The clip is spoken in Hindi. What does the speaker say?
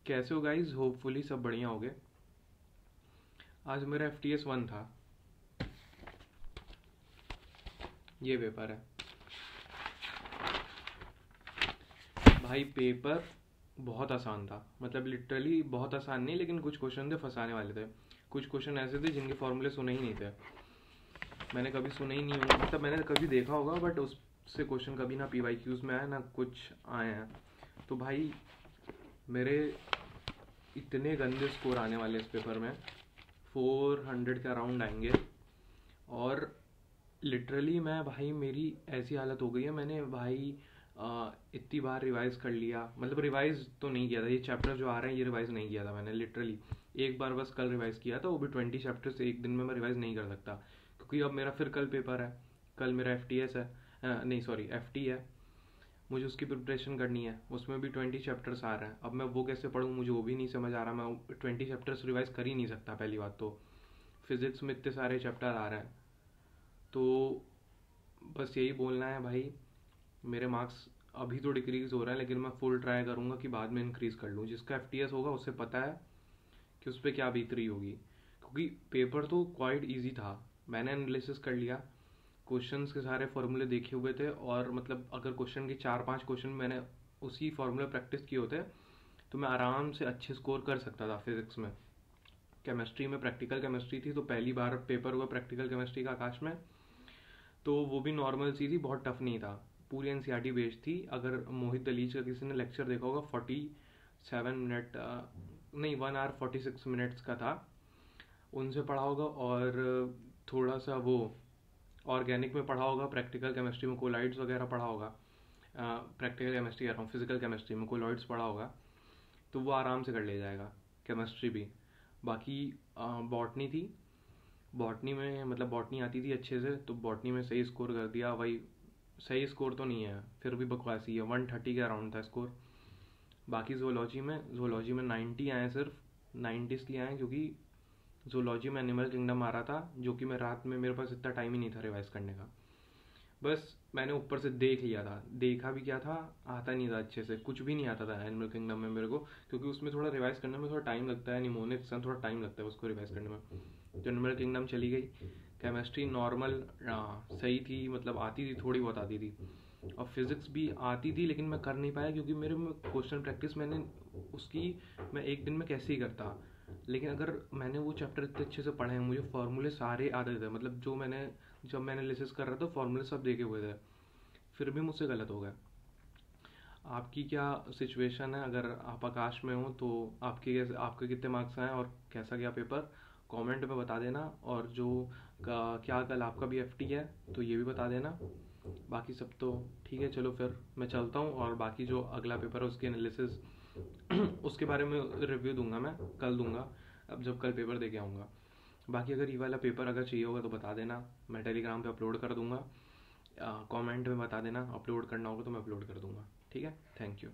कैसे हो गाइज? होपफुली सब बढ़िया हो गए। आज मेरा FTS 1 था। ये पेपर है भाई। पेपर बहुत आसान था, मतलब लिटरली बहुत आसान नहीं, लेकिन कुछ क्वेश्चन थे फंसाने वाले थे। कुछ क्वेश्चन ऐसे थे जिनके फॉर्मूले सुने ही नहीं थे, मैंने कभी सुने ही नहीं होंगे, मतलब मैंने कभी देखा होगा बट उससे क्वेश्चन कभी ना PYQs में आया ना कुछ आए हैं। तो भाई मेरे इतने गंदे स्कोर आने वाले इस पेपर में, 400 के अराउंड आएंगे। और लिटरली मैं भाई, मेरी ऐसी हालत हो गई है, मैंने भाई इतनी बार रिवाइज कर लिया, मतलब रिवाइज तो नहीं किया था, ये चैप्टर जो आ रहे हैं ये रिवाइज नहीं किया था मैंने। लिटरली एक बार बस कल रिवाइज किया था, वो भी 20 चैप्टर्स एक दिन में मैं रिवाइज नहीं कर सकता, क्योंकि अब मेरा फिर कल पेपर है। कल मेरा FTS है, नहीं सॉरी FT है। मुझे उसकी प्रिपरेशन करनी है, उसमें भी 20 चैप्टर्स आ रहे हैं। अब मैं वो कैसे पढूँ, मुझे वो भी नहीं समझ आ रहा। मैं 20 चैप्टर्स रिवाइज कर ही नहीं सकता। पहली बात तो फिजिक्स में इतने सारे चैप्टर आ रहे हैं, तो बस यही बोलना है भाई। मेरे मार्क्स अभी तो डिक्रीज हो रहे हैं, लेकिन मैं फुल ट्राई करूंगा कि बाद में इंक्रीज कर लूँ। जिसका FTS होगा उससे पता है कि उस पर क्या बीत रही होगी, क्योंकि पेपर तो क्वाइट ईजी था। मैंने एनालिसिस कर लिया, क्वेश्चंस के सारे फॉर्मूले देखे हुए थे, और मतलब अगर क्वेश्चन के 4-5 क्वेश्चन मैंने उसी फॉर्मूले प्रैक्टिस किए होते तो मैं आराम से अच्छे स्कोर कर सकता था फिजिक्स में। केमिस्ट्री में प्रैक्टिकल केमिस्ट्री थी, तो पहली बार पेपर हुआ प्रैक्टिकल केमिस्ट्री का आकाश में, तो वो भी नॉर्मल सी थी, बहुत टफ नहीं था। पूरी NCERT बेस्ड थी। अगर मोहित दलीज का किसी ने लेक्चर देखा होगा, 47 मिनट नहीं 1 hour 46 minutes का था, उनसे पढ़ा होगा। और थोड़ा सा वो ऑर्गेनिक में पढ़ा होगा, प्रैक्टिकल केमिस्ट्री में कोलाइड्स वगैरह पढ़ा होगा। प्रैक्टिकल केमिस्ट्री कह रहा हूँ, फिजिकल केमिस्ट्री में कोलॉइड्स पढ़ा होगा, तो वो आराम से कर ले जाएगा। केमिस्ट्री भी। बाकी बॉटनी थी, बॉटनी में मतलब बॉटनी आती थी अच्छे से, तो बॉटनी में सही स्कोर कर दिया भाई। सही स्कोर तो नहीं है, फिर भी बकवासी है, 130 के अराउंड था स्कोर। बाकी जोलॉजी में 90 आए, सिर्फ 90 इसलिए आए क्योंकि जोलॉजी में एनिमल किंगडम आ रहा था, जो कि मैं रात में, मेरे पास इतना टाइम ही नहीं था रिवाइज करने का। बस मैंने ऊपर से देख लिया था, देखा भी क्या था, आता नहीं था अच्छे से, कुछ भी नहीं आता था एनिमल किंगडम में मेरे को, क्योंकि उसमें थोड़ा रिवाइज करने में थोड़ा टाइम लगता है। निमोनिक्स से थोड़ा टाइम लगता है उसको रिवाइज करने में। तो एनिमल किंगडम चली गई। केमिस्ट्री नॉर्मल सही थी, मतलब आती थी, थोड़ी बहुत आती थी। और फिजिक्स भी आती थी, लेकिन मैं कर नहीं पाया, क्योंकि मेरे में क्वेश्चन प्रैक्टिस मैंने उसकी, मैं एक दिन में कैसे ही करता। लेकिन अगर मैंने वो चैप्टर इतने अच्छे से पढ़े हैं, मुझे फॉर्मूले सारे आते थे, मतलब जो मैंने, जब मैंने एनालिसिस कर रहा था फॉर्मूले सब देखे हुए थे, फिर भी मुझसे गलत हो गया। आपकी क्या सिचुएशन है? अगर आप आकाश में हो तो आपके कितने मार्क्स आए और कैसा गया पेपर, कमेंट में बता देना। और जो क्या कल आपका भी FT है तो ये भी बता देना। बाकी सब तो ठीक है, चलो फिर मैं चलता हूँ, और बाकी जो अगला पेपर है उसकी एनालिसिस उसके बारे में रिव्यू दूंगा, मैं कल दूंगा, अब जब कल पेपर दे के आऊँगा। बाकी अगर ये वाला पेपर अगर चाहिए होगा तो बता देना, मैं टेलीग्राम पे अपलोड कर दूंगा। कमेंट में बता देना, अपलोड करना होगा तो मैं अपलोड कर दूंगा। ठीक है, थैंक यू।